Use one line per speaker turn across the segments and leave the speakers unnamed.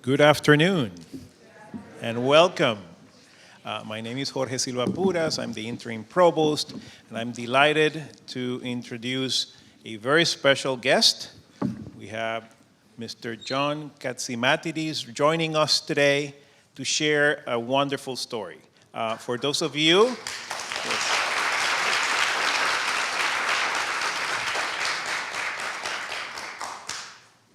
Good afternoon and welcome. My name is Jorge Silva Puras. I'm the interim provost, and I'm delighted to introduce a very special guest. We have Mr. John Catsimatidis joining us today to share a wonderful story. For those of you,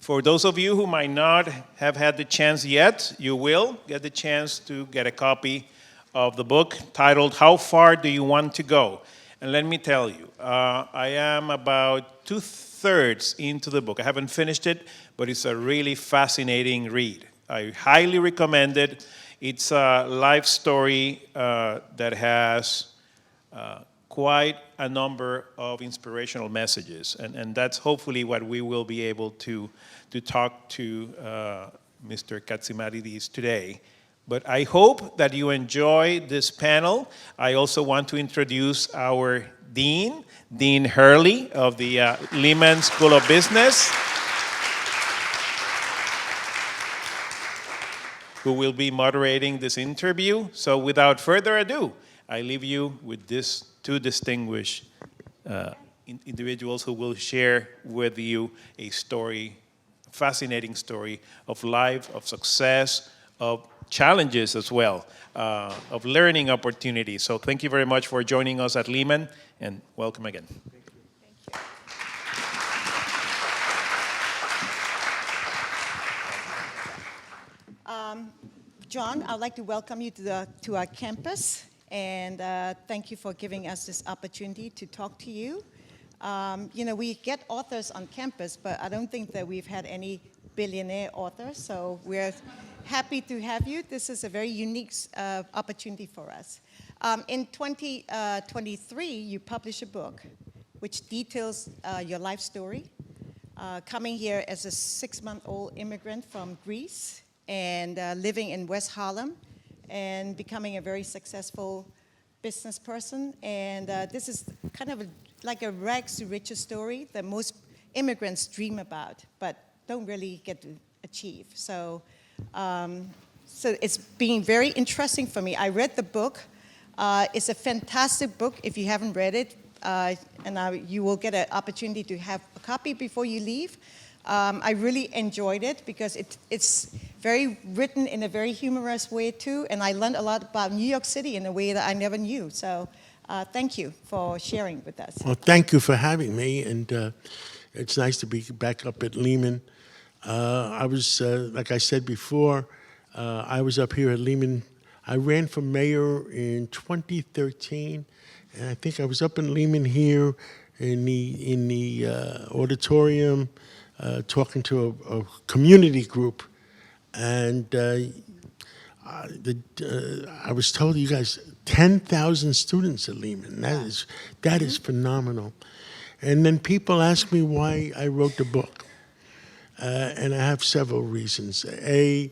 who might not have had the chance yet, you will get the chance to get a copy of the book titled How Far Do You Want to Go? And let me tell you, I am about 2/3 into the book. I haven't finished it, but it's a really fascinating read. I highly recommend it. It's a life story that has quite a number of inspirational messages, and that's hopefully what we will be able to talk to Mr. Catsimatidis today. But I hope that you enjoy this panel. I also want to introduce our Dean, Dean Hurley of the Lehman School of Business, who will be moderating this interview. So without further ado, I leave you with these two distinguished individuals who will share with you a story, a fascinating story of life, of success, of challenges as well, of learning opportunities. So thank you very much for joining us at Lehman, and welcome again.
Thank you. John, I'd like to welcome you to our campus, and thank you for giving us this opportunity to talk to you. We get authors on campus, but I don't think that we've had any billionaire authors, so we're happy to have you. This is a very unique opportunity for us. In 2023, you published a book which details your life story, coming here as a 6-month-old immigrant from Greece and living in West Harlem and becoming a very successful business person. And this is kind of like a rags to riches story that most immigrants dream about, but don't really get to achieve. So it's been very interesting for me. I read the book. It's a fantastic book if you haven't read it, and you will get an opportunity to have a copy before you leave. I really enjoyed it because it's very written in a very humorous way too, and I learned a lot about New York City in a way that I never knew. So thank you for sharing with us.
Well, thank you for having me, and it's nice to be back up at Lehman. I was, like I said before, I was up here at Lehman. I ran for mayor in 2013, and I think I was up in Lehman here in the auditorium talking to a community group, and I was told, you guys, 10,000 students at Lehman. That is phenomenal. And then people ask me why I wrote the book. And I have several reasons. A,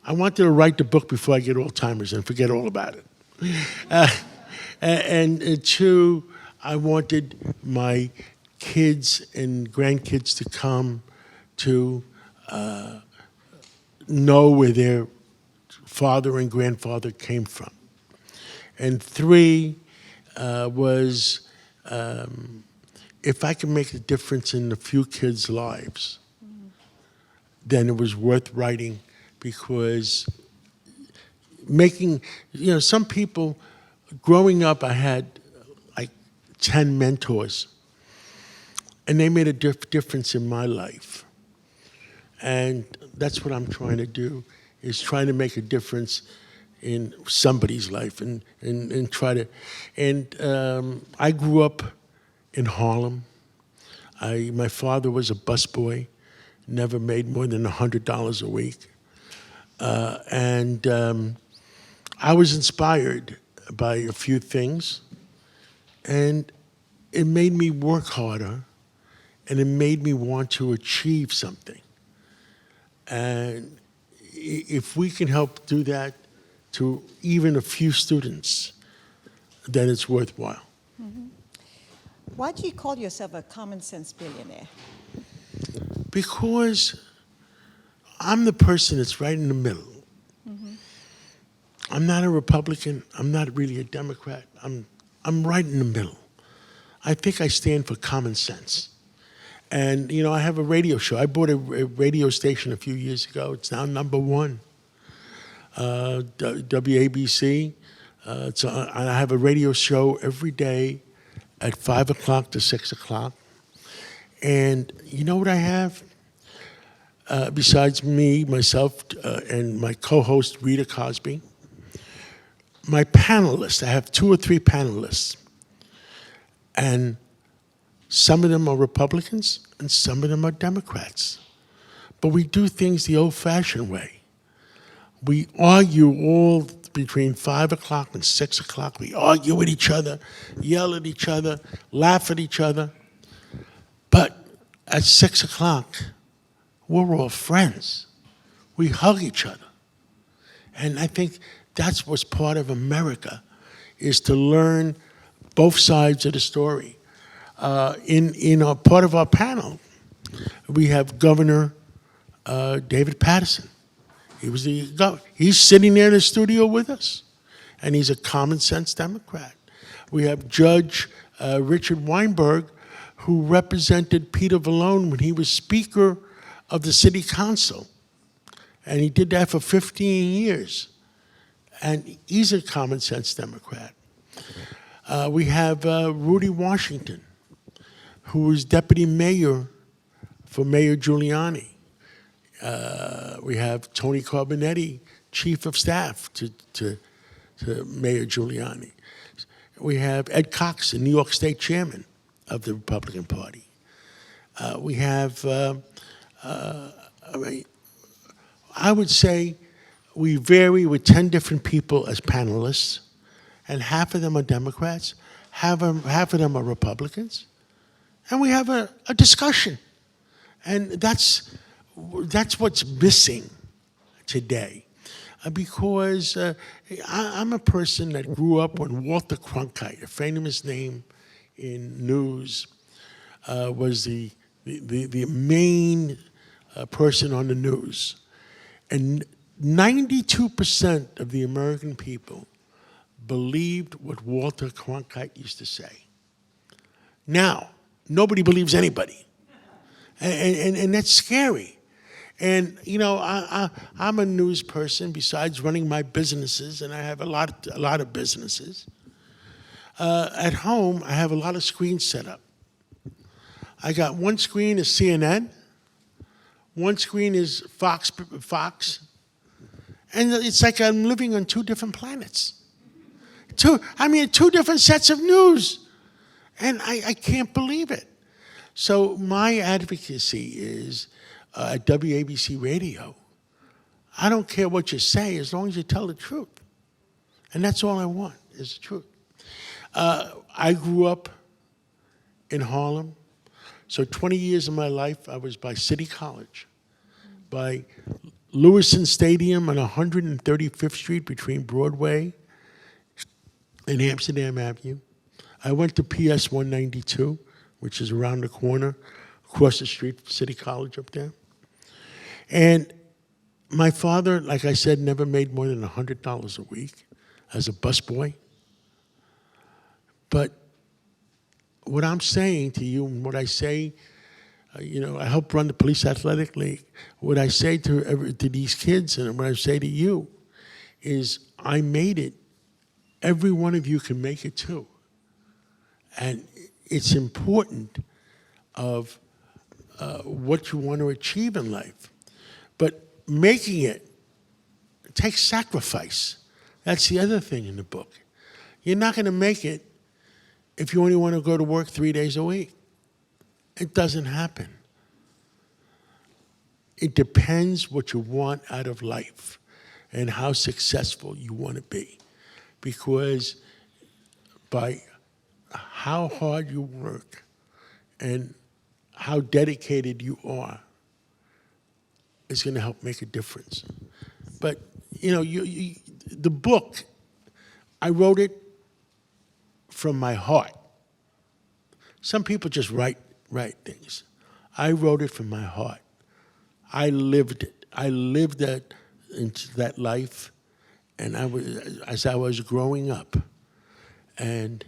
I wanted to write the book before I get Alzheimer's and forget all about it. And two, I wanted my kids and grandkids to come to know where their father and grandfather came from. And three was if I could make a difference in a few kids' lives, then it was worth writing, because some people, growing up, I had like 10 mentors, and they made a difference in my life. And that's what I'm trying to do, is trying to make a difference in somebody's life and try to. And I grew up in Harlem. My father was a busboy, never made more than $100 a week. And I was inspired by a few things, and it made me work harder, and it made me want to achieve something. And if we can help do that to even a few students, then it's worthwhile.
Mm-hmm. Why do you call yourself a common-sense billionaire?
Because I'm the person that's right in the middle. I'm not a Republican. I'm not really a Democrat. I'm right in the middle. I think I stand for common sense. And, you know, I have a radio show. I bought a radio station a few years ago. It's now #1. WABC. I have a radio show every day at 5 o'clock to 6 o'clock. And you know what I have? Besides me, myself, and my co-host, Rita Cosby, my panelists, I have 2 or 3 panelists. And some of them are Republicans and some of them are Democrats. But we do things the old-fashioned way. We argue all between 5 o'clock and 6 o'clock. We argue with each other, yell at each other, laugh at each other. But at 6 o'clock, we're all friends. We hug each other. And I think that's what's part of America, is to learn both sides of the story. In a part of our panel, we have Governor David Paterson. He's sitting there in the studio with us, and he's a common sense Democrat. We have Judge Richard Weinberg, who represented Peter Vallone when he was Speaker of the City Council, and he did that for 15 years. And he's a common sense Democrat. We have Rudy Washington, who was deputy mayor for Mayor Giuliani. We have Tony Carbonetti, chief of staff to Mayor Giuliani. We have Ed Cox, the New York State chairman of the Republican Party. We have, I would say we vary with 10 different people as panelists, and half of them are Democrats, half of them are Republicans, and we have a discussion. And that's what's missing today. Because I'm a person that grew up when Walter Cronkite, a famous name in news, was the main person on the news. And 92% of the American people believed what Walter Cronkite used to say. Now, nobody believes anybody. And that's scary. And, you know, I'm a news person besides running my businesses, and I have a lot of businesses. At home, I have a lot of screens set up. I got one screen is CNN, one screen is Fox, and it's like I'm living on 2 different planets. 2 different sets of news, and I can't believe it. So my advocacy is at WABC Radio, I don't care what you say as long as you tell the truth. And that's all I want, is the truth. I grew up in Harlem. So 20 years of my life, I was by City College, by Lewiston Stadium on 135th Street between Broadway and Amsterdam Avenue. I went to PS 192, which is around the corner, across the street, City College up there. And my father, like I said, never made more than $100 a week as a busboy. But what I'm saying to you, and what I say, you know, I help run the Police Athletic League. What I say to these kids, and what I say to you, is I made it. Every one of you can make it too. And it's important of what you want to achieve in life. But making it takes sacrifice. That's the other thing in the book. You're not going to make it if you only want to go to work 3 days a week. It doesn't happen. It depends what you want out of life and how successful you want to be. Because by how hard you work and how dedicated you are is going to help make a difference. But, you know, the book, I wrote it from my heart. Some people just write things. I wrote it from my heart. I lived it. I lived into that life, and as I was growing up, and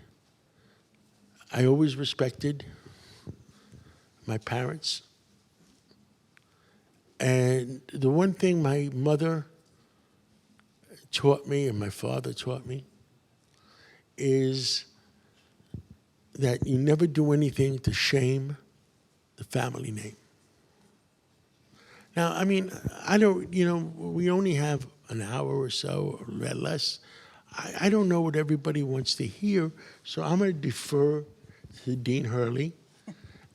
I always respected my parents. And the one thing my mother taught me and my father taught me is that you never do anything to shame the family name. Now, I mean, I don't, we only have an hour or so or less. I don't know what everybody wants to hear, so I'm going to defer to Dean Hurley.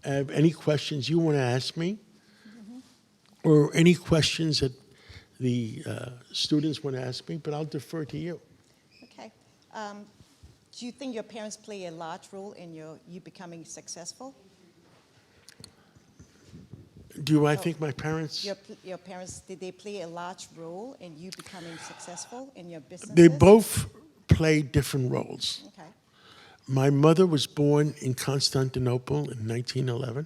Any questions you want to ask me, or any questions that the students want to ask me, but I'll defer to you.
Okay. Do you think your parents play a large role in you becoming successful?
Do I think my parents?
Your parents, did they play a large role in you becoming successful in your business?
They both played different roles.
Okay.
My mother was born in Constantinople in 1911.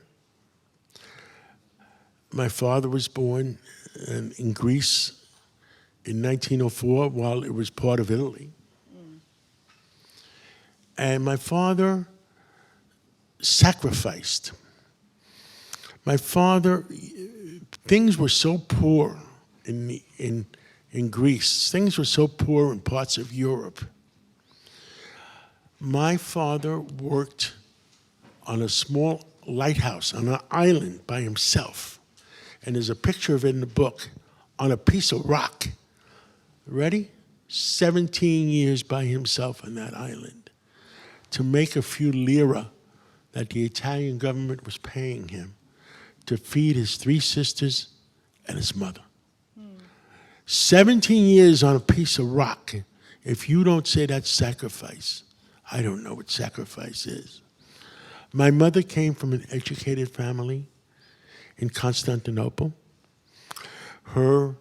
My father was born in Greece in 1904 while it was part of Italy. And my father sacrificed. My father, things were so poor in Greece. Things were so poor in parts of Europe. My father worked on a small lighthouse on an island by himself. And there's a picture of it in the book, on a piece of rock. Ready? 17 years by himself on that island to make a few lira that the Italian government was paying him to feed his 3 sisters and his mother. 17 years on a piece of rock. If you don't say that's sacrifice, I don't know what sacrifice is. My mother came from an educated family in Constantinople. Her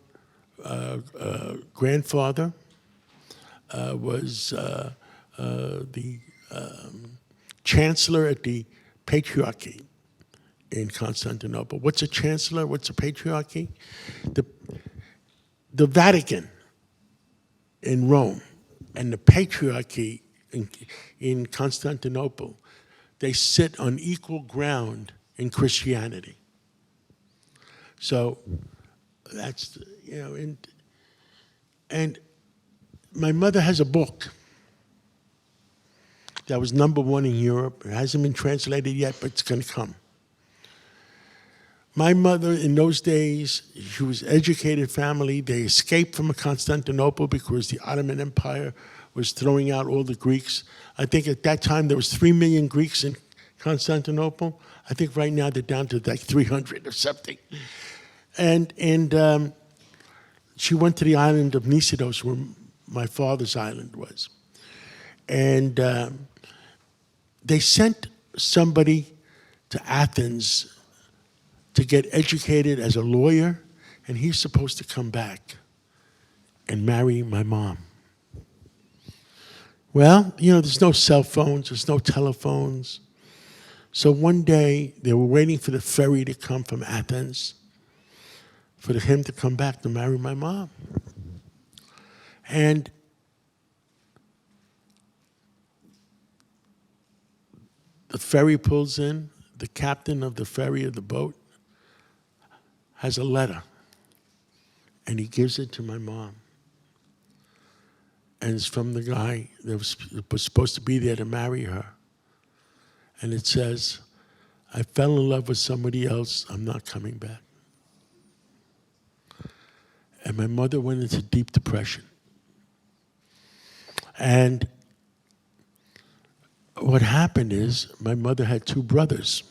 grandfather was the chancellor at the Patriarchy in Constantinople. What's a chancellor? What's a patriarchy? The Vatican in Rome and the Patriarchy in Constantinople, they sit on equal ground in Christianity. So that's, and my mother has a book that was #1 in Europe. It hasn't been translated yet, but it's going to come. My mother, in those days, she was an educated family. They escaped from Constantinople because the Ottoman Empire was throwing out all the Greeks. I think at that time there was 3 million Greeks in Constantinople. I think right now they're down to like 300 or something. And she went to the island of Gristedes, where my father's island was. And they sent somebody to Athens to get educated as a lawyer, and he's supposed to come back and marry my mom. Well, there's no cell phones, there's no telephones. So one day, they were waiting for the ferry to come from Athens, for him to come back to marry my mom. And the ferry pulls in, the captain of the ferry of the boat has a letter, and he gives it to my mom. And it's from the guy that was supposed to be there to marry her. And it says, I fell in love with somebody else, I'm not coming back. And my mother went into deep depression. And what happened is, my mother had 2 brothers.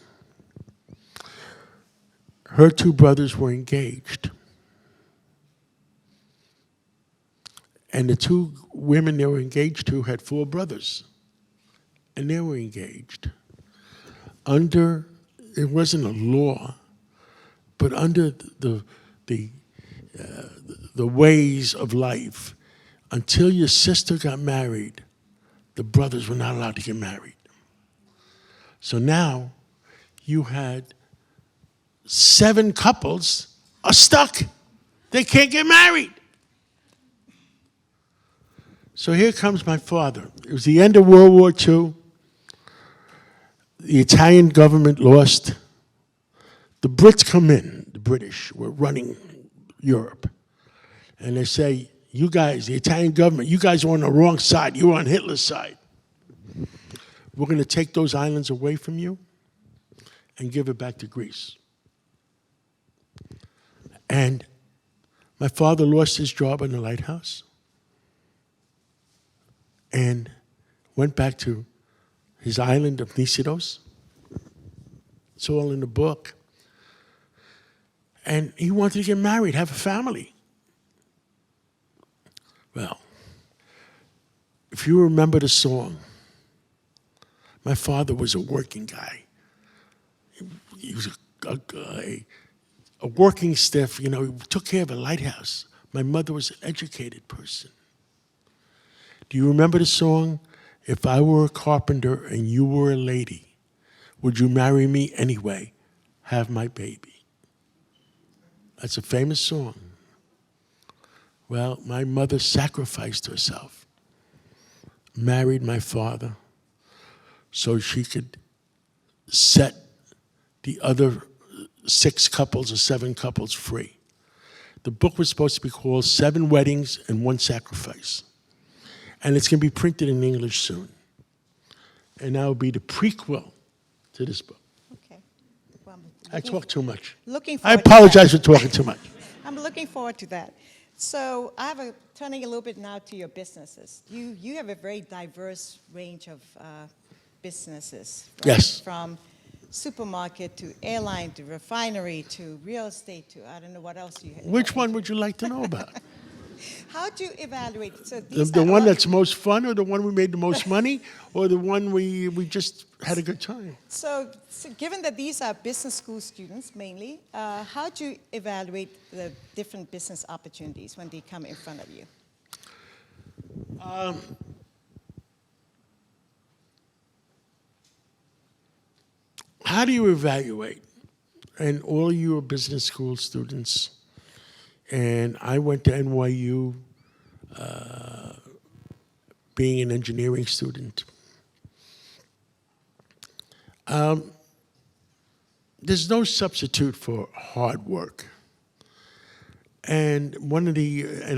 Her 2 brothers were engaged. And the 2 women they were engaged to had 4 brothers. And they were engaged. It wasn't a law, but under the ways of life, until your sister got married, the brothers were not allowed to get married. So now you had 7 couples are stuck. They can't get married. So here comes my father. It was the end of World War II. The Italian government lost. The Brits come in. The British were running Europe. And they say, you guys, the Italian government, you guys are on the wrong side. You're on Hitler's side. We're going to take those islands away from you and give it back to Greece. And my father lost his job in the lighthouse and went back to his island of Gristedes. It's all in the book. And he wanted to get married, have a family. Well, if you remember the song, my father was a working guy. He was a working stiff, he took care of a lighthouse. My mother was an educated person. Do you remember the song, If I Were a Carpenter and You Were a Lady, Would You Marry Me Anyway, Have My Baby? That's a famous song. Well, my mother sacrificed herself, married my father, so she could set the other 6 couples or 7 couples free. The book was supposed to be called 7 Weddings and 1 Sacrifice. And it's going to be printed in English soon. And that will be the prequel to this book.
Okay. Well,
I talk too much.
Looking
I
forward to
apologize
that.
for talking too much.
I'm looking forward to that. So I have turning a little bit now to your businesses. You have a very diverse range of businesses. Right?
Yes.
From supermarket to airline to refinery to real estate to I don't know what else you have.
Which one would you like to know about?
How do you evaluate? So
The,
these
the
are
one
all-
that's most fun, or the one we made the most money, or the one we just had a good time?
So given that these are business school students mainly, how do you evaluate the different business opportunities when they come in front of you?
How do you evaluate? And all you are business school students, and I went to NYU being an engineering student. There's no substitute for hard work. And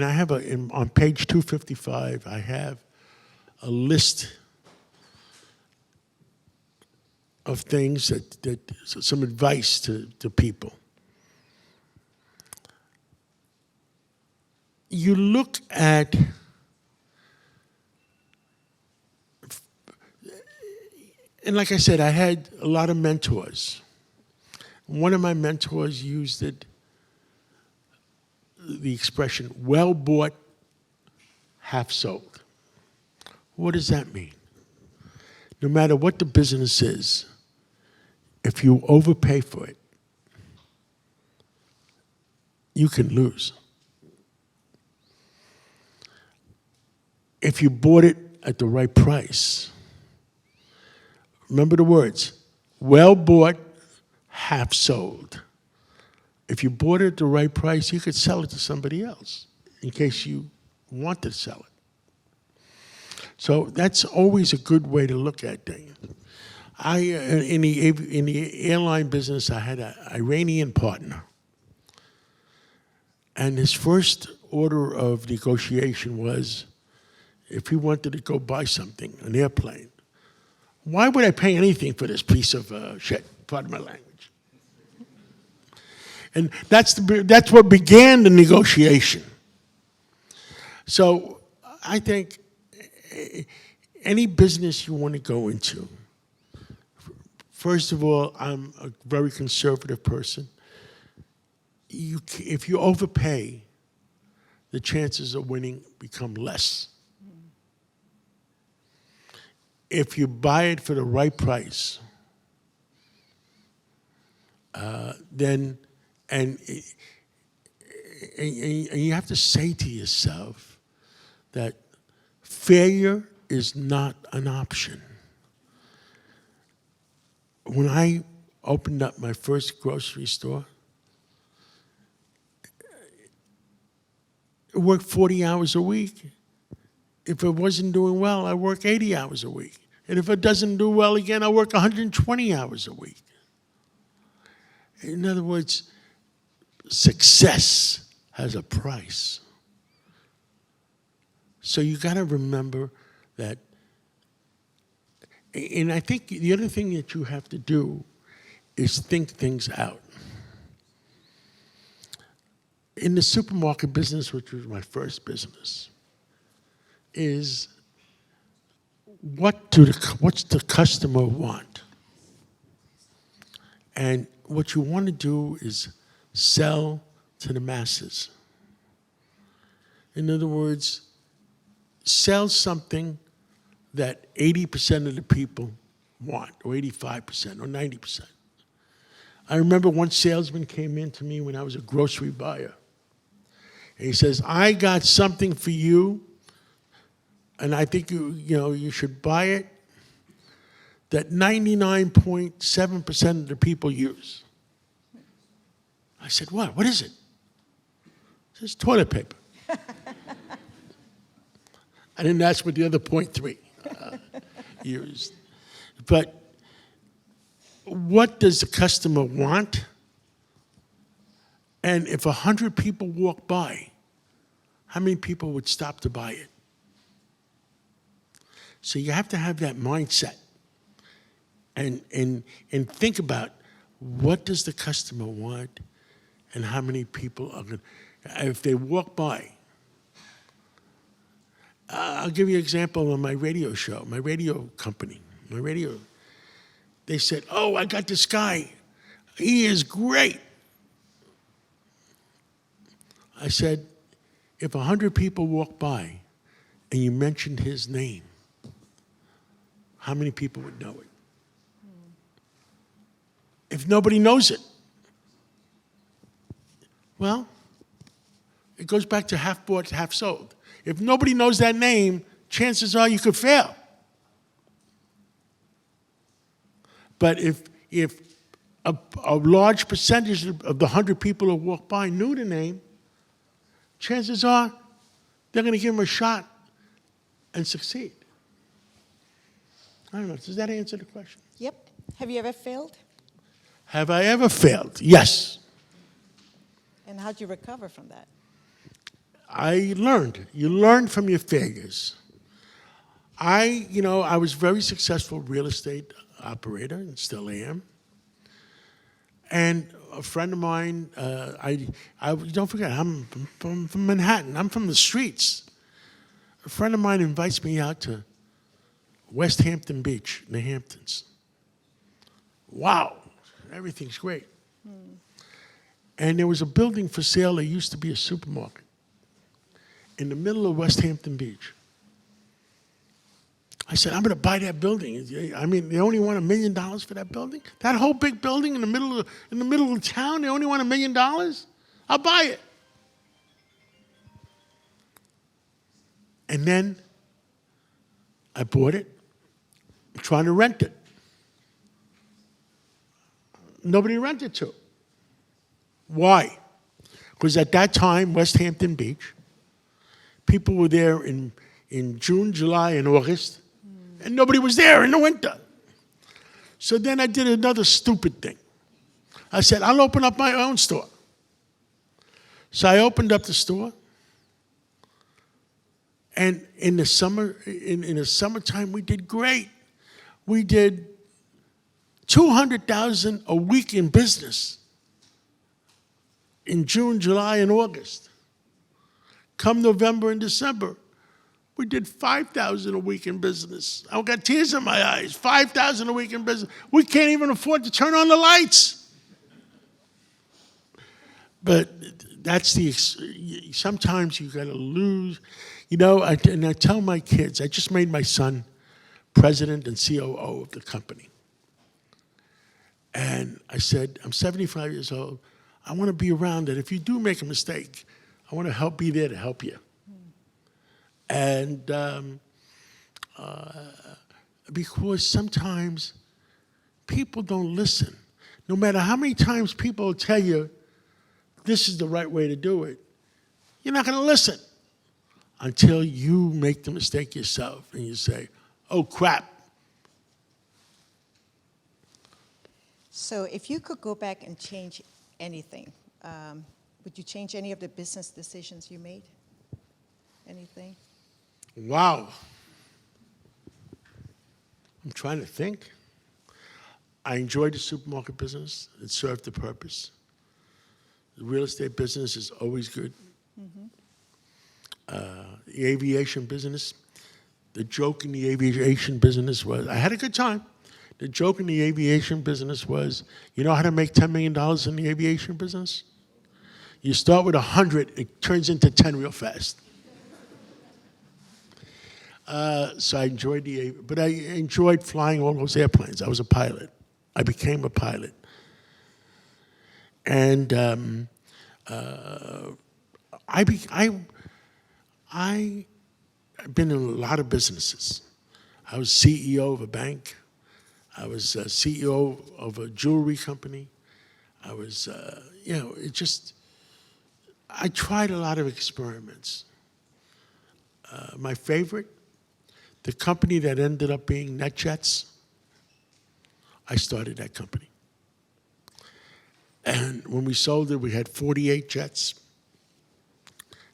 I have on page 255, I have a list of things some advice to people. You look at and like I said, I had a lot of mentors. One of my mentors used the expression, well bought, half sold. What does that mean? No matter what the business is, if you overpay for it, you can lose. If you bought it at the right price, remember the words, well bought, half sold. If you bought it at the right price, you could sell it to somebody else in case you want to sell it. So that's always a good way to look at things. In the airline business, I had an Iranian partner. And his first order of negotiation was, if he wanted to go buy something, an airplane, why would I pay anything for this piece of shit? Pardon my language. And that's what began the negotiation. So I think any business you want to go into, first of all, I'm a very conservative person. If you overpay, the chances of winning become less. If you buy it for the right price, then and you have to say to yourself that failure is not an option. When I opened up my first grocery store, work 40 hours a week. If it wasn't doing well, I work 80 hours a week. And if it doesn't do well again, I work 120 hours a week. In other words, success has a price. So you got to remember that. And I think the other thing that you have to do is think things out. In the supermarket business, which was my first business, is what's the customer want? And what you want to do is sell to the masses. In other words, sell something that 80% of the people want, or 85%, or 90%. I remember one salesman came in to me when I was a grocery buyer. And he says, I got something for you, and I think you should buy it, that 99.7% of the people use. I said, what? What is it? He says, toilet paper. I didn't ask what the other 0.3 used. But what does the customer want? And if 100 people walk by, how many people would stop to buy it? So you have to have that mindset and think about what does the customer want and how many people are going to, if they walk by. I'll give you an example on my radio show, my radio company, They said, oh, I got this guy. He is great. I said, if 100 people walk by and you mentioned his name, how many people would know it? If nobody knows it, well, it goes back to half bought, half sold. If nobody knows that name, chances are you could fail. But if a large percentage of the 100 people who walk by knew the name, chances are they're going to give him a shot and succeed. I don't know. Does that answer the question?
Yep. Have you ever failed?
Have I ever failed? Yes.
And how'd you recover from that?
I learned. You learn from your failures. I was very successful real estate operator and still am. And a friend of mine, I don't forget, I'm from Manhattan. I'm from the streets. A friend of mine invites me out to West Hampton Beach, in the Hamptons. Wow, everything's great. And there was a building for sale that used to be a supermarket in the middle of West Hampton Beach. I said, I'm going to buy that building. I mean, they only want $1 million for that building? That whole big building in the middle of town, they only want $1 million? I'll buy it. And then I bought it, trying to rent it. Nobody rented to it. Why? Because at that time, West Hampton Beach, people were there in June, July, and August, and nobody was there in the winter. So then I did another stupid thing. I said, I'll open up my own store. So I opened up the store, and in the summertime, we did great. We did $200,000 a week in business in June, July, and August. Come November and December, we did $5,000 a week in business. I've got tears in my eyes. $5,000 a week in business. We can't even afford to turn on the lights. But that's sometimes you got to lose. And I tell my kids, I just made my son president and COO of the company. And I said, I'm 75 years old. I want to be around that if you do make a mistake, I want to be there to help you. And because sometimes people don't listen. No matter how many times people tell you this is the right way to do it, You're not going to listen until you make the mistake yourself and you say, oh, crap.
So if you could go back and change anything, would you change any of the business decisions you made? Anything?
Wow. I'm trying to think. I enjoyed the supermarket business. It served the purpose. The real estate business is always good. The aviation business, the joke in the aviation business was, I had a good time. The joke in the aviation business was, you know how to make $10 million in the aviation business? You start with 100, it turns into 10 real fast. So I enjoyed but I enjoyed flying all those airplanes. I was a pilot. I became a pilot. And I've been in a lot of businesses. I was CEO of a bank. I was CEO of a jewelry company. I was, I tried a lot of experiments. My favorite, the company that ended up being NetJets, I started that company. And when we sold it, we had 48 jets,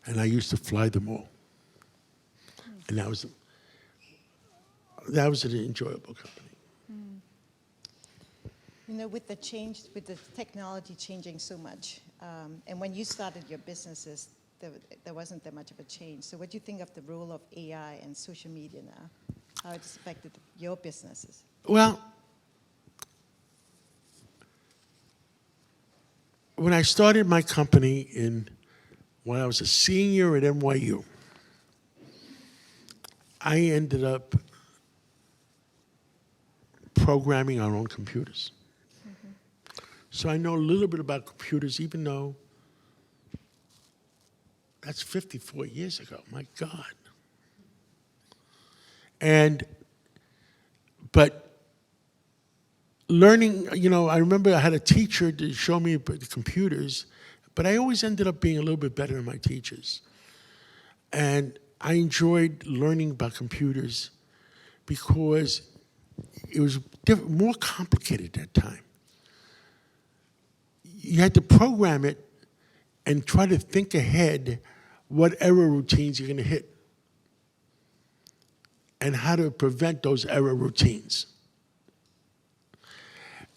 and I used to fly them all. And that was an enjoyable company.
You know, with the technology changing so much, and when you started your businesses, there wasn't that much of a change. So what do you think of the role of AI and social media now? How it's affected your businesses?
Well, when I started my company when I was a senior at NYU, I ended up programming our own computers. So I know a little bit about computers, even though that's 54 years ago, my God. But learning, I remember I had a teacher to show me the computers, but I always ended up being a little bit better than my teachers. And I enjoyed learning about computers because it was more complicated at that time. You had to program it and try to think ahead what error routines you're going to hit and how to prevent those error routines.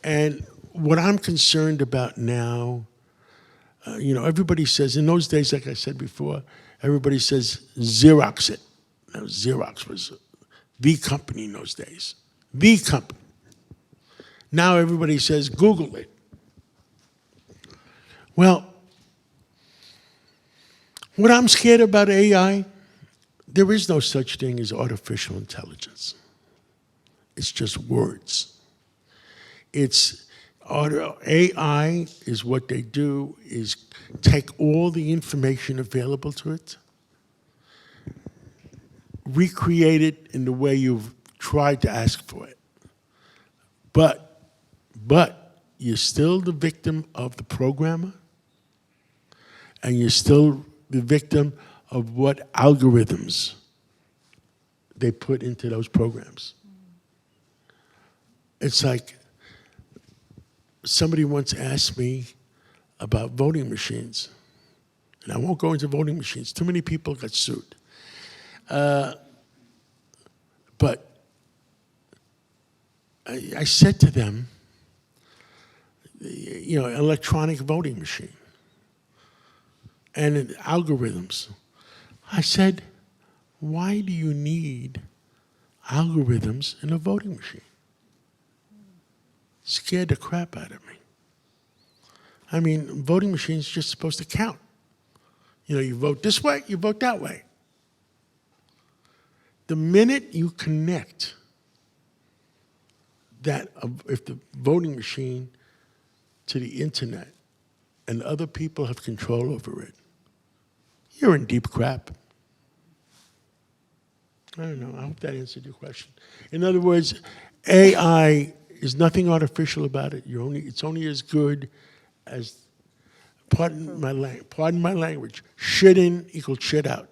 And what I'm concerned about now, everybody says, in those days, like I said before, everybody says Xerox it. Now, Xerox was the company in those days. The company. Now everybody says Google it. Well, what I'm scared about AI, there is no such thing as artificial intelligence. It's just words. AI is what they do is take all the information available to it, recreate it in the way you've tried to ask for it. But you're still the victim of the programmer, and you're still the victim of what algorithms they put into those programs. It's like somebody once asked me about voting machines, and I won't go into voting machines. Too many people got sued. But I said to them, electronic voting machine and algorithms. I said, why do you need algorithms in a voting machine? Scared the crap out of me. I mean, voting machines are just supposed to count. You vote this way, you vote that way. The minute you connect that, if the voting machine to the internet and other people have control over it, you're in deep crap. I don't know. I hope that answered your question. In other words, AI is nothing artificial about it. It's only as good as pardon my language, shit in equals shit out.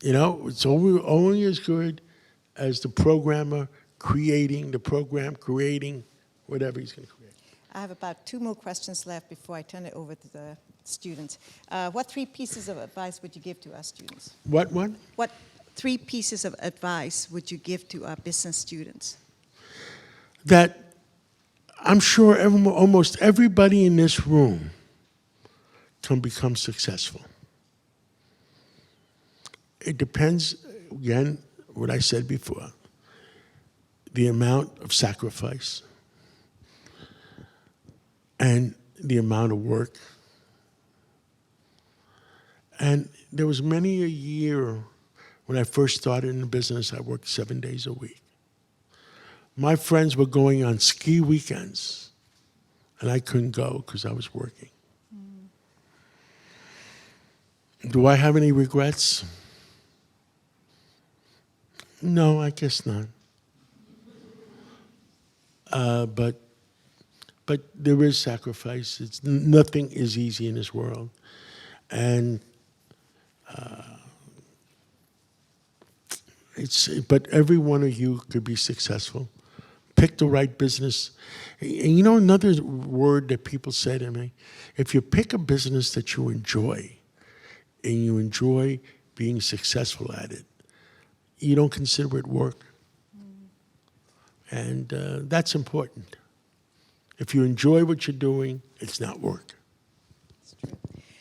You know, it's only as good as the programmer creating the program, creating whatever he's going to create.
I have about 2 more questions left before I turn it over to the students. What 3 pieces of advice would you give to our students?
What one?
What 3 pieces of advice would you give to our business students?
That I'm sure almost everybody in this room can become successful. It depends, again, what I said before, the amount of sacrifice and the amount of work. And there was many a year when I first started in the business, I worked 7 days a week. My friends were going on ski weekends, and I couldn't go because I was working. Do I have any regrets? No, I guess not. But there is sacrifice. Nothing is easy in this world. And but every one of you could be successful. Pick the right business. And you know another word that people say to me? If you pick a business that you enjoy, and you enjoy being successful at it, you don't consider it work. And that's important. If you enjoy what you're doing, it's not work.
That's true.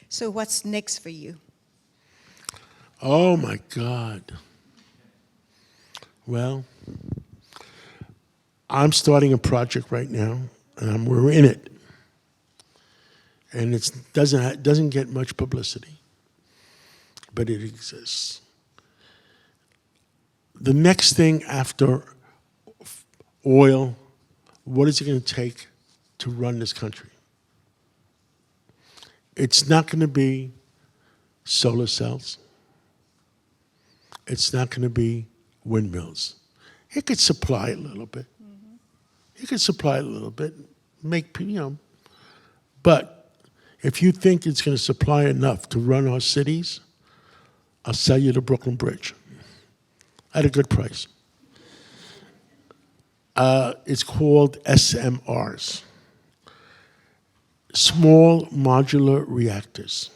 So what's next for you?
Oh my God. Well, I'm starting a project right now, and we're in it. And it doesn't get much publicity, but it exists. The next thing after oil, what is it going to take to run this country? It's not going to be solar cells. It's not going to be windmills. It could supply a little bit. It could supply a little bit, but if you think it's going to supply enough to run our cities, I'll sell you the Brooklyn Bridge at a good price. It's called SMRs, small modular reactors.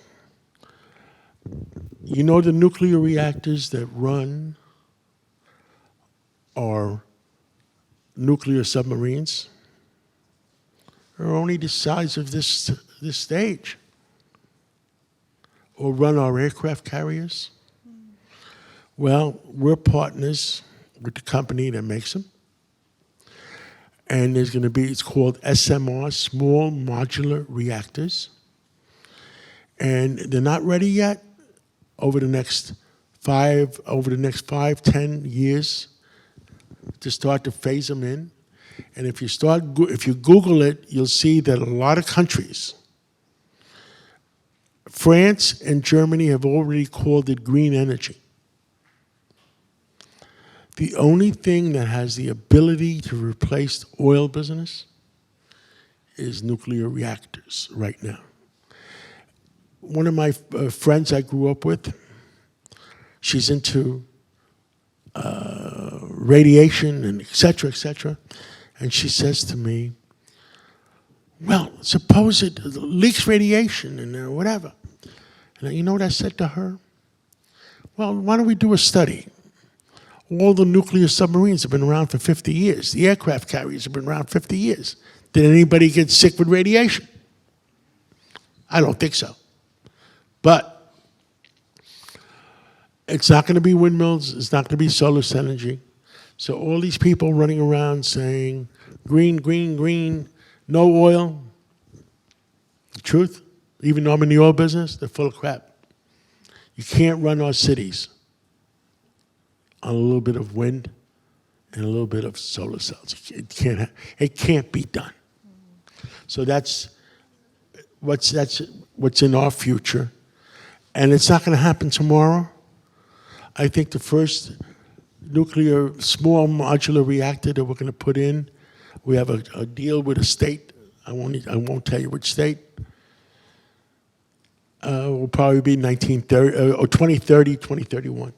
You know the nuclear reactors that run our nuclear submarines are only the size of this stage, or run our aircraft carriers. Well, we're partners with the company that makes them. And there's going to be, it's called SMR, small modular reactors. And they're not ready yet. Over the next 5, 10 years, to start to phase them in. And if you Google it, you'll see that a lot of countries, France and Germany, have already called it green energy. The only thing that has the ability to replace the oil business is nuclear reactors right now. One of my friends I grew up with, she's into radiation and et cetera, and she says to me, well, suppose it leaks radiation and whatever. And you know what I said to her? Well, why don't we do a study? All the nuclear submarines have been around for 50 years. The aircraft carriers have been around 50 years. Did anybody get sick with radiation? I don't think so. But it's not going to be windmills. It's not going to be solar energy. So all these people running around saying, green, green, green, no oil. The truth, even though I'm in the oil business, they're full of crap. You can't run our cities on a little bit of wind and a little bit of solar cells. It can't be done. So that's what's in our future. And it's not going to happen tomorrow. I think the first nuclear small modular reactor that we're going to put in, we have a deal with a state I won't tell you which state. Will probably be 1930 or 2030, 2031.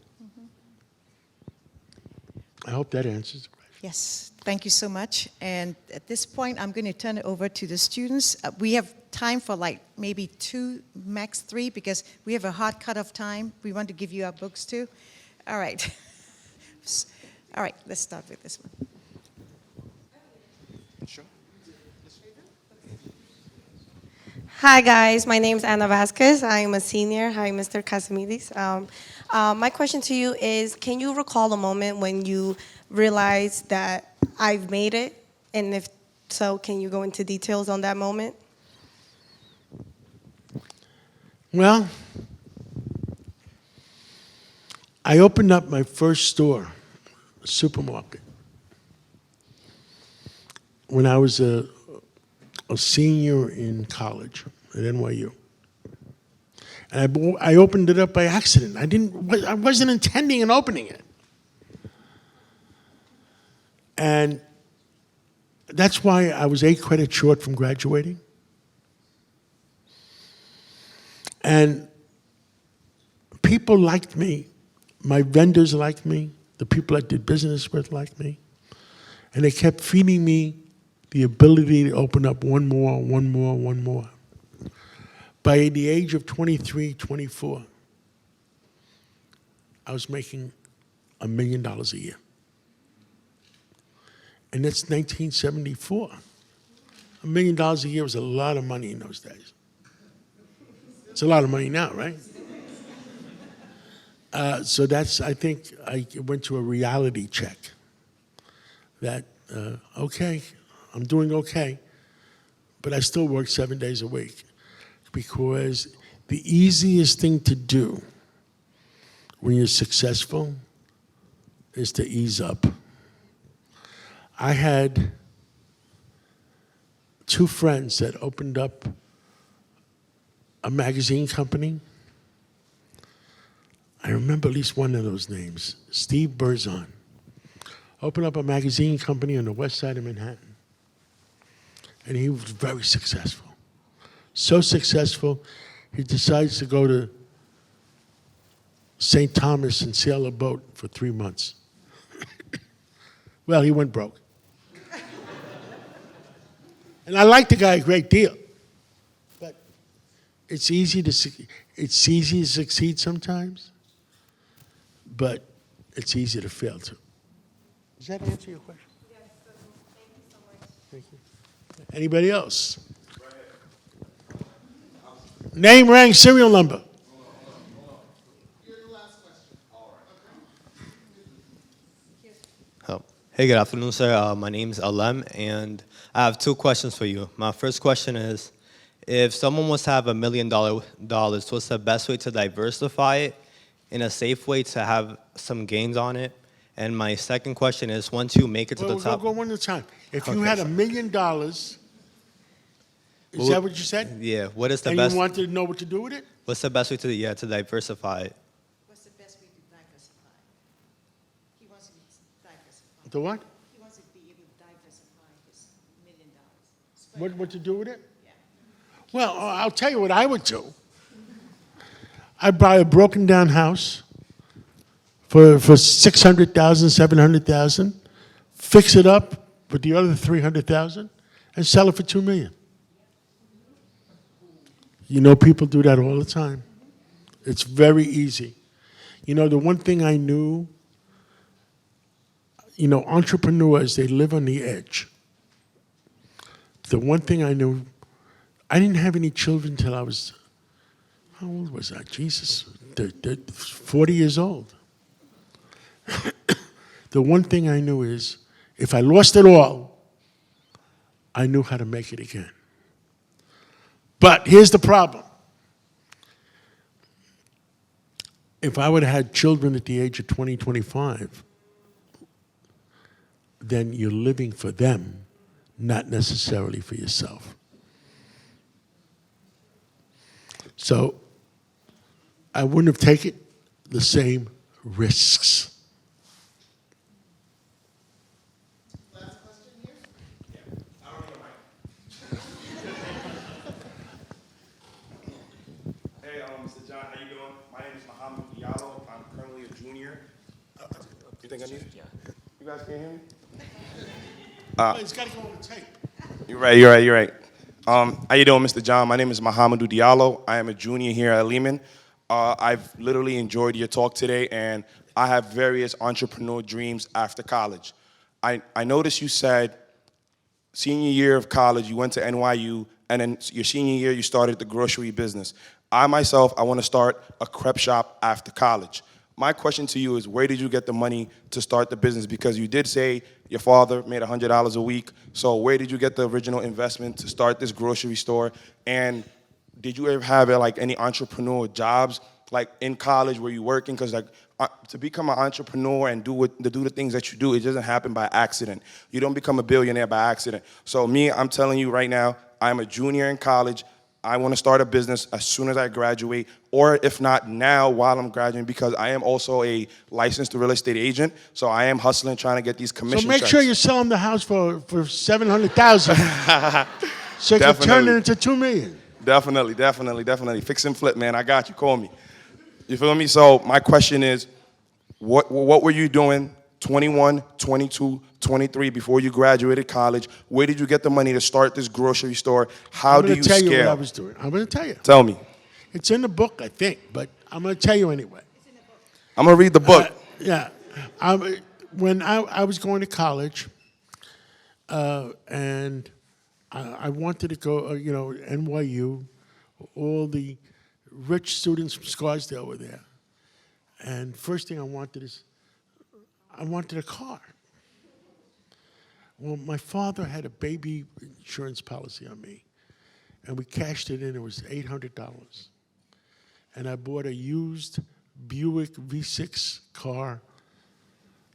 I hope that answers the question.
Yes, thank you so much. And at this point, I'm going to turn it over to the students. We have time for like maybe 2, max 3, because we have a hard cut-off time. We want to give you our books too. All right. All right, let's start with this one.
Sure.
Hi guys, my name is Ana Vasquez. I'm a senior. Hi, Mr. Catsimatidis. My question to you is, can you recall a moment when you realized that I've made it? And if so, can you go into details on that moment?
Well, I opened up my first store, a supermarket, when I was a senior in college at NYU. And I opened it up by accident. I wasn't intending on opening it. And that's why I was 8 credits short from graduating. And people liked me. My vendors liked me. The people I did business with liked me. And they kept feeding me the ability to open up one more. By the age of 23, 24, I was making $1 million a year. And that's 1974. $1 million a year was a lot of money in those days. It's a lot of money now, right? So I think I went to a reality check that, okay, I'm doing okay, but I still work 7 days a week, because the easiest thing to do when you're successful is to ease up. I had 2 friends that opened up a magazine company. I remember at least one of those names, Steve Berzon. Opened up a magazine company on the west side of Manhattan. And he was very successful. So successful, he decides to go to St. Thomas and sail a boat for 3 months. Well, he went broke. And I like the guy a great deal. But it's easy to succeed sometimes, but it's easy to fail too. Does that answer your question?
Yes, thank you so much.
Thank you. Anybody else? Name, rank, serial number.
Oh. Hey, good afternoon, sir. My name's Alem, and I have 2 questions for you. My first question is, if someone was to have $1 million, what's the best way to diversify it in a safe way to have some gains on it? And my second question is, once you make it to the top...
Go one at a time. If you
Okay,
had
sorry.
$1 million, is that what you said?
Yeah, what is the
And
best...
you wanted to know what to do with it?
What's the best way to diversify it?
What's the best way to diversify? He wants to diversify.
The what?
He wants to be able to diversify his $1 million.
What to do with it?
Yeah.
Well, I'll tell you what I would do. I'd buy a broken down house for $600,000, $700,000, fix it up with the other $300,000, and sell it for $2 million. You know, people do that all the time. It's very easy. You know, the one thing I knew, you know, entrepreneurs, they live on the edge. The one thing I knew, I didn't have any children till I was, how old was I? Jesus, 40 years old. The one thing I knew is, if I lost it all, I knew how to make it again. But here's the problem. If I would have had children at the age of 20, 25, then you're living for them, not necessarily for yourself. So I wouldn't have taken the same risks.
Last question here? Yeah. Mr. John, how you doing? My name is Mohammed Diallo. I'm currently a junior. You think I need it? Yeah. You guys can't hear me?
It's got to go on the tape.
You're right. How you doing, Mr. John? My name is Mohammed Diallo. I am a junior here at Lehman. I've literally enjoyed your talk today, and I have various entrepreneur dreams after college. I noticed you said senior year of college, you went to NYU, and then your senior year, you started the grocery business. I myself, I want to start a crepe shop after college. My question to you is, where did you get the money to start the business? Because you did say your father made $100 a week. So where did you get the original investment to start this grocery store? And did you ever have like any entrepreneur jobs, like in college where you working? Because like to become an entrepreneur and do the things that you do, it doesn't happen by accident. You don't become a billionaire by accident. So me, I'm telling you right now, I'm a junior in college. I want to start a business as soon as I graduate, or if not now while I'm graduating, because I am also a licensed real estate agent. So I am hustling, trying to get these commission
So make
checks.
sure you sell them the house for $700,000, so you can turn it into $2 million.
Definitely. Fix and flip, man. I got you. Call me. You feel me? So my question is, what were you doing 21, 22, 23 before you graduated college? Where did you get the money to start this grocery store? How do you scale?
I'm going to tell you what I was doing. I'm going to tell you.
Tell me.
It's in the book, I think, but I'm going to tell you anyway.
I'm going to read the book.
Yeah. When I was going to college, and I wanted to go, NYU, all the rich students from Scarsdale were there. And first thing I wanted a car. Well, my father had a baby insurance policy on me, and we cashed it in. It was $800. And I bought a used Buick V6 car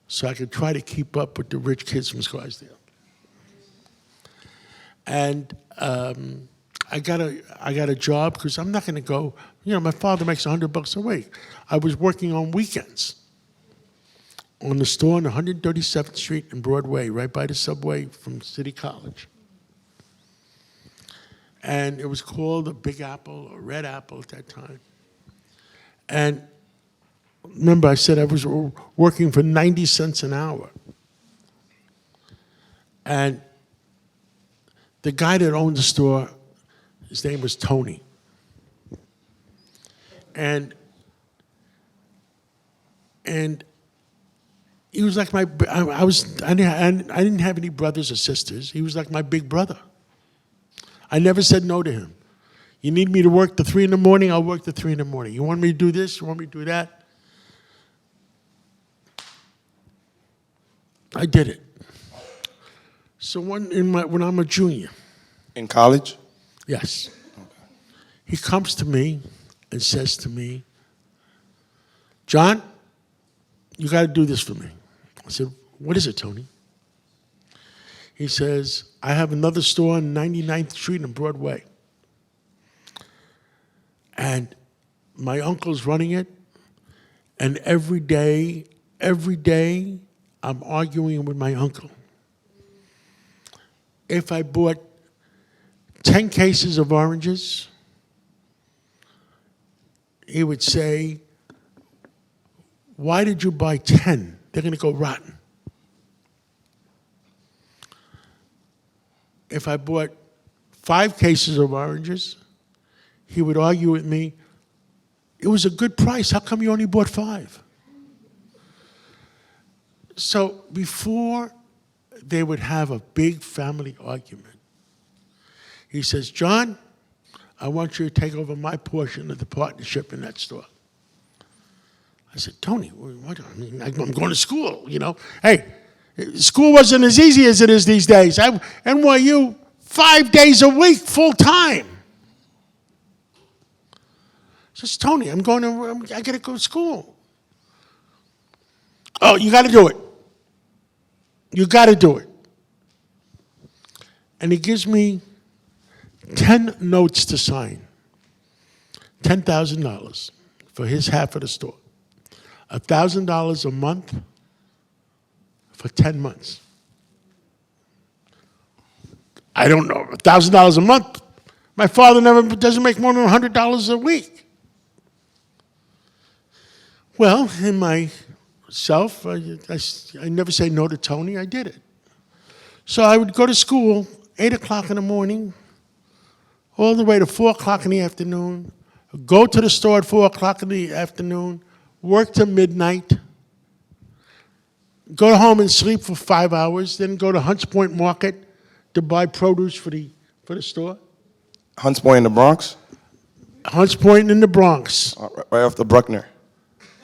so I could try to keep up with the rich kids from Scarsdale. And I got a job because I'm not going to go. My father makes $100 a week. I was working on weekends on the store on 137th Street and Broadway, right by the subway from City College. And it was called a Big Apple or Red Apple at that time. And remember, I said I was working for 90 cents an hour. And the guy that owned the store, his name was Tony. And he was like I didn't have any brothers or sisters. He was like my big brother. I never said no to him. You need me to work till 3 in the morning, I'll work till 3 in the morning. You want me to do this, you want me to do that? I did it. So when I'm a junior.
In college?
Yes. Okay. He comes to me and says to me, John, you got to do this for me. I said, what is it, Tony? He says, I have another store on 99th Street and Broadway. And my uncle's running it. And every day, I'm arguing with my uncle. If I bought 10 cases of oranges, he would say, why did you buy 10? They're going to go rotten. If I bought 5 cases of oranges, he would argue with me, it was a good price. How come you only bought 5? So before they would have a big family argument, he says, John, I want you to take over my portion of the partnership in that store. I said, Tony, what? I mean, I'm going to school, Hey, school wasn't as easy as it is these days. NYU, 5 days a week, full time. He says, Tony, I got to go to school. Oh, you got to do it. You got to do it. And he gives me 10 notes to sign, $10,000 for his half of the store, $1,000 a month for 10 months. I don't know, $1,000 a month. My father doesn't make more than $100 a week. Well, in myself, I never say no to Tony. I did it. So I would go to school 8 o'clock in the morning, all the way to 4 o'clock in the afternoon, go to the store at 4 o'clock in the afternoon, work till midnight, go home and sleep for 5 hours, then go to Hunts Point Market to buy produce for the store.
Hunts Point in the Bronx,
Hunts Point in the Bronx,
right off the Bruckner.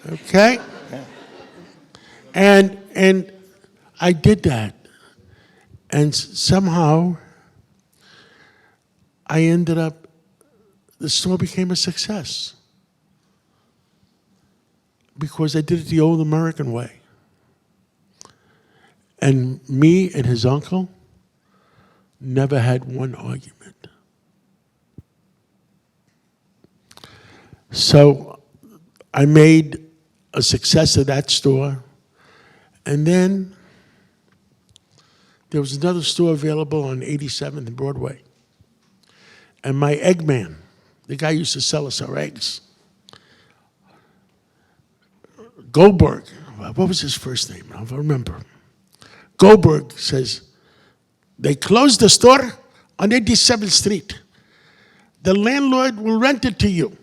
okay? And I did that. And somehow, I ended up, the store became a success. Because I did it the old American way. And me and his uncle never had one argument. So I made a success of that store. And then there was another store available on 87th and Broadway. And my egg man, the guy used to sell us our eggs, Goldberg, what was his first name? I don't remember. Goldberg says, they closed the store on 87th Street. The landlord will rent it to you.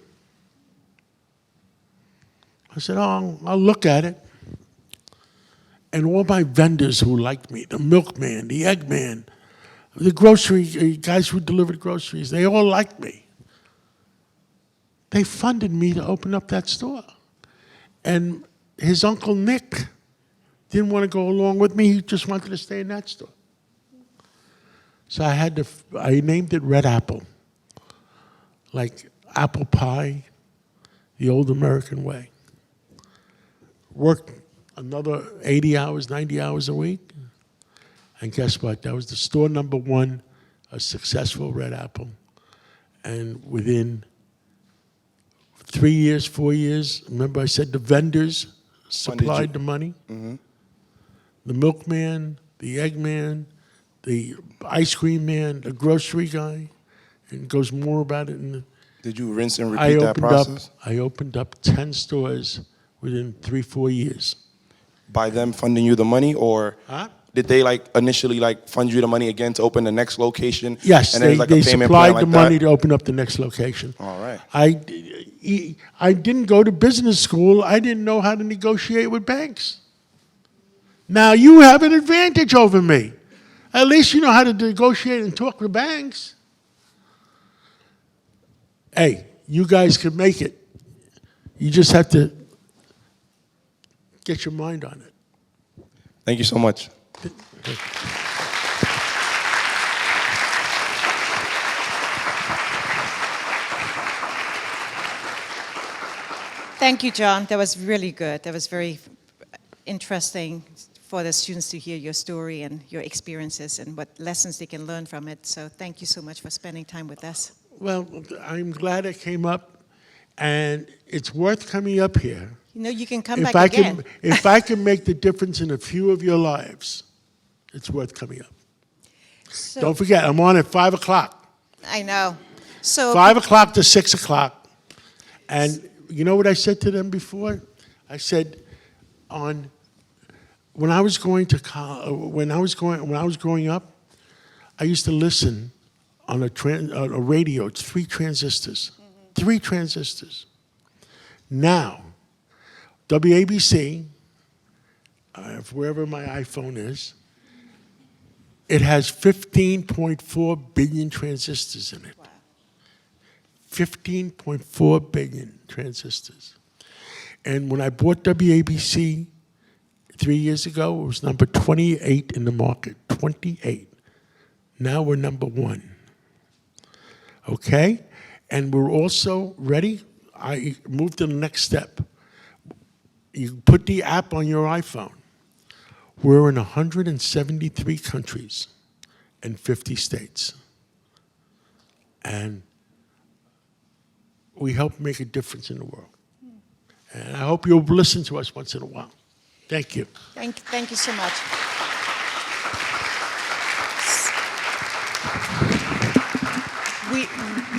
I said, oh, I'll look at it. And all my vendors who liked me, the milkman, the egg man, the grocery guys who delivered groceries, they all liked me. They funded me to open up that store. And his uncle Nick didn't want to go along with me. He just wanted to stay in that store. So I named it Red Apple, like apple pie, the old American way. Worked another 80 hours, 90 hours a week. And guess what? That was the store number one, a successful Red Apple. And within 3 years, 4 years, remember I said the vendors supplied the money?
Mm-hmm.
The milkman, the egg man, the ice cream man, the grocery guy. And it goes more about it in the...
Did you rinse and repeat that process?
I opened up 10 stores within 3-4 years.
By them funding you the money, or
Huh?
did they initially fund you the money again to open the next location?
Yes,
and then
they,
it's like a
they
payment
supplied
plan
the
like
money
that?
to open up the next location.
All right.
I didn't go to business school. I didn't know how to negotiate with banks. Now you have an advantage over me. At least you know how to negotiate and talk to banks. Hey, you guys can make it. You just have to get your mind on it.
Thank you so much.
Thank you, John. That was really good. That was very interesting for the students to hear your story and your experiences and what lessons they can learn from it. So thank you so much for spending time with us.
Well, I'm glad I came up, and it's worth coming up here.
You know, you can come back again.
If I can make the difference in a few of your lives, it's worth coming up.
So,
Don't forget, I'm on at 5 o'clock.
I know. So
5 o'clock to 6 o'clock. And you know what I said to them before? I said, when I was growing up, I used to listen on a radio. It's 3 transistors. 3 transistors. Now, WABC, wherever my iPhone is, it has 15.4 billion transistors in it. 15.4 billion transistors. And when I bought WABC 3 years ago, it was number 28 in the market. 28. Now we're number 1. Okay? And we're also ready. I moved to the next step. You put the app on your iPhone. We're in 173 countries and 50 states. And we help make a difference in the world. And I hope you'll listen to us once in a while. Thank you.
thank you so much.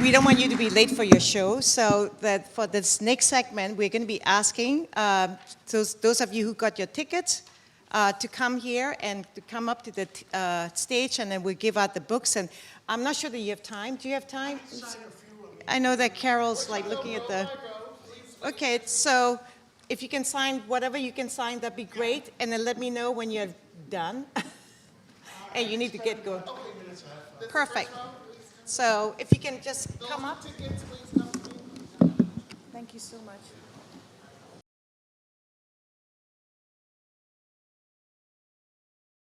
we don't want you to be late for your show, so that for this next segment, we're going to be asking those of you who got your tickets to come here and to come up to the stage, and then we'll give out the books. And I'm not sure that you have time. Do you have time? I know that Carol's like looking at the... Okay, so if you can sign whatever you can sign, that'd be great. And then let me know when you're done. And you need to get going. Perfect. So if you can just come up. Thank you so much.